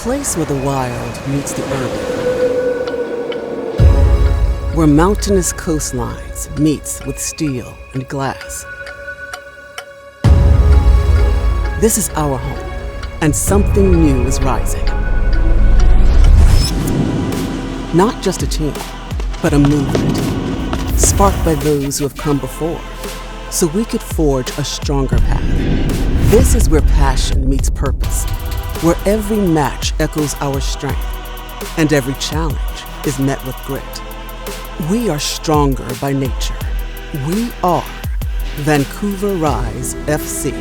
place where the wild meets the urban, where mountainous coastlines meets with steel and glass. This is our home, and something new is rising. Not just a team, but a movement, sparked by those who have come before, so we could forge a stronger path. This is where passion meets purpose, where every match echoes our strength, and every challenge is met with grit. We are stronger by nature. We are Vancouver Rise FC.